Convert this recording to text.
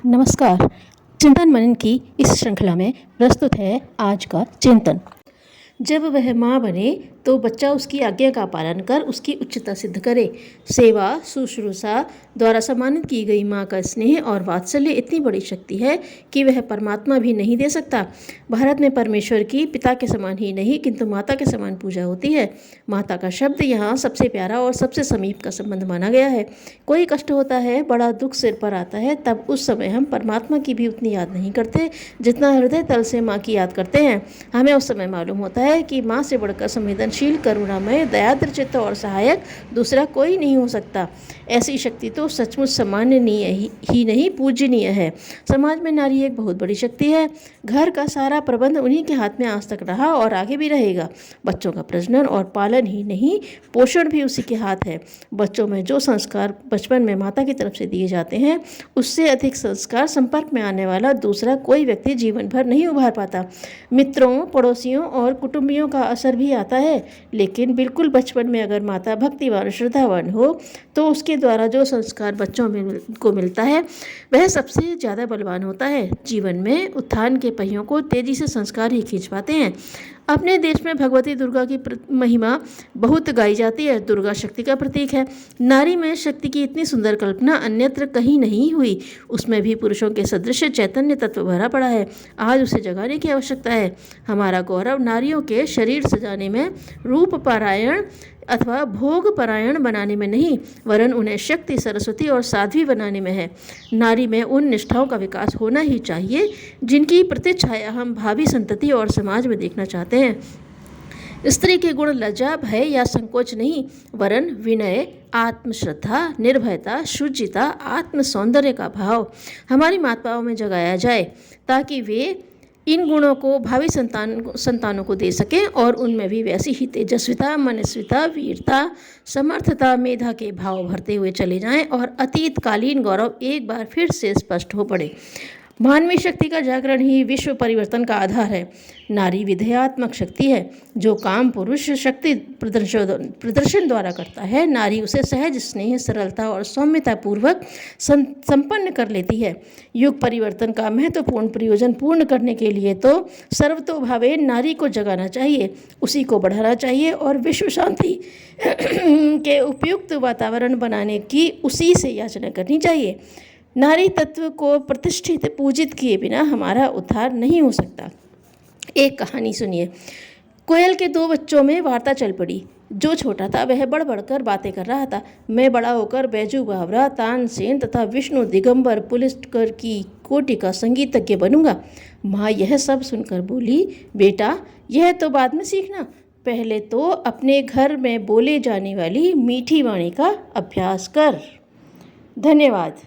नमस्कार। चिंतन मनन की इस श्रृंखला में प्रस्तुत है आज का चिंतन। जब वह माँ बने तो बच्चा उसकी आज्ञा का पालन कर उसकी उच्चता सिद्ध करे। सेवा शुश्रूषा द्वारा सम्मानित की गई माँ का स्नेह और वात्सल्य इतनी बड़ी शक्ति है कि वह परमात्मा भी नहीं दे सकता। भारत में परमेश्वर की पिता के समान ही नहीं किंतु माता के समान पूजा होती है। माता का शब्द यहाँ सबसे प्यारा और सबसे समीप का संबंध माना गया है। कोई कष्ट होता है, बड़ा दुख सिर पर आता है, तब उस समय हम परमात्मा की भी उतनी याद नहीं करते जितना हृदय तल से माँ की याद करते हैं। हमें उस समय मालूम होता है कि माँ से बढ़कर संवेदनशील, करुणामय, दयाद्र चित्त और सहायक दूसरा कोई नहीं हो सकता। ऐसी शक्ति तो सचमुच सम्माननीय ही नहीं, पूजनीय है। समाज में नारी एक बहुत बड़ी शक्ति है। घर का सारा प्रबंध उन्हीं के हाथ में आज तक रहा और आगे भी रहेगा। बच्चों का प्रजनन और पालन ही नहीं, पोषण भी उसी के हाथ है। बच्चों में जो संस्कार बचपन में माता की तरफ से दिए जाते हैं, उससे अधिक संस्कार संपर्क में आने वाला दूसरा कोई व्यक्ति जीवन भर नहीं उभार पाता। मित्रों, पड़ोसियों और कुटुंबियों का असर भी आता है, लेकिन बिल्कुल बचपन में अगर माता भक्तिवान, श्रद्धावान हो तो उसके द्वारा जो संस्कार बच्चों को मिलता है वह सबसे ज़्यादा बलवान होता है। जीवन में उत्थान के पहियों को तेजी से संस्कार ही खींच पाते हैं। अपने देश में भगवती दुर्गा की महिमा बहुत गाई जाती है। दुर्गा शक्ति का प्रतीक है। नारी में शक्ति की इतनी सुंदर कल्पना अन्यत्र कहीं नहीं हुई। उसमें भी पुरुषों के सदृश चैतन्य तत्व भरा पड़ा है। आज उसे जगाने की आवश्यकता है। हमारा गौरव नारियों के शरीर सजाने में, रूप पारायण अथवा भोग परायण बनाने में नहीं, वरन उन्हें शक्ति, सरस्वती और साध्वी बनाने में है। नारी में उन निष्ठाओं का विकास होना ही चाहिए जिनकी प्रतिछाया हम भावी संतति और समाज में देखना चाहते हैं। स्त्री के गुण लज्जा, भय या संकोच नहीं, वरन विनय, आत्मश्रद्धा, निर्भयता, शुचिता, आत्म सौंदर्य का भाव हमारी माताओं में जगाया जाए, ताकि वे इन गुणों को भावी संतानों को दे सकें और उनमें भी वैसी ही तेजस्विता, मनस्विता, वीरता, समर्थता, मेधा के भाव भरते हुए चले जाएं और अतीतकालीन गौरव एक बार फिर से स्पष्ट हो पड़े। मानवीय शक्ति का जागरण ही विश्व परिवर्तन का आधार है। नारी विधेयात्मक शक्ति है जो काम पुरुष शक्ति प्रदर्शन द्वारा करता है। नारी उसे सहज, स्नेह, सरलता और सौम्यता पूर्वक संपन्न कर लेती है। युग परिवर्तन का महत्वपूर्ण प्रयोजन पूर्ण करने के लिए तो सर्वतोभावे नारी को जगाना चाहिए, उसी को बढ़ाना चाहिए और विश्व शांति के उपयुक्त वातावरण बनाने की उसी से याचना करनी चाहिए। नारी तत्व को प्रतिष्ठित, पूजित किए बिना हमारा उद्धार नहीं हो सकता। एक कहानी सुनिए। कोयल के 2 बच्चों में वार्ता चल पड़ी। जो छोटा था वह बढ़ बढ़कर बातें कर रहा था। मैं बड़ा होकर बैजू बावरा, तानसेन तथा विष्णु दिगंबर पुलिस्कर की कोटि का संगीतज्ञ बनूंगा। माँ यह सब सुनकर बोली, बेटा यह तो बाद में सीखना, पहले तो अपने घर में बोले जाने वाली मीठी वाणी का अभ्यास कर। धन्यवाद।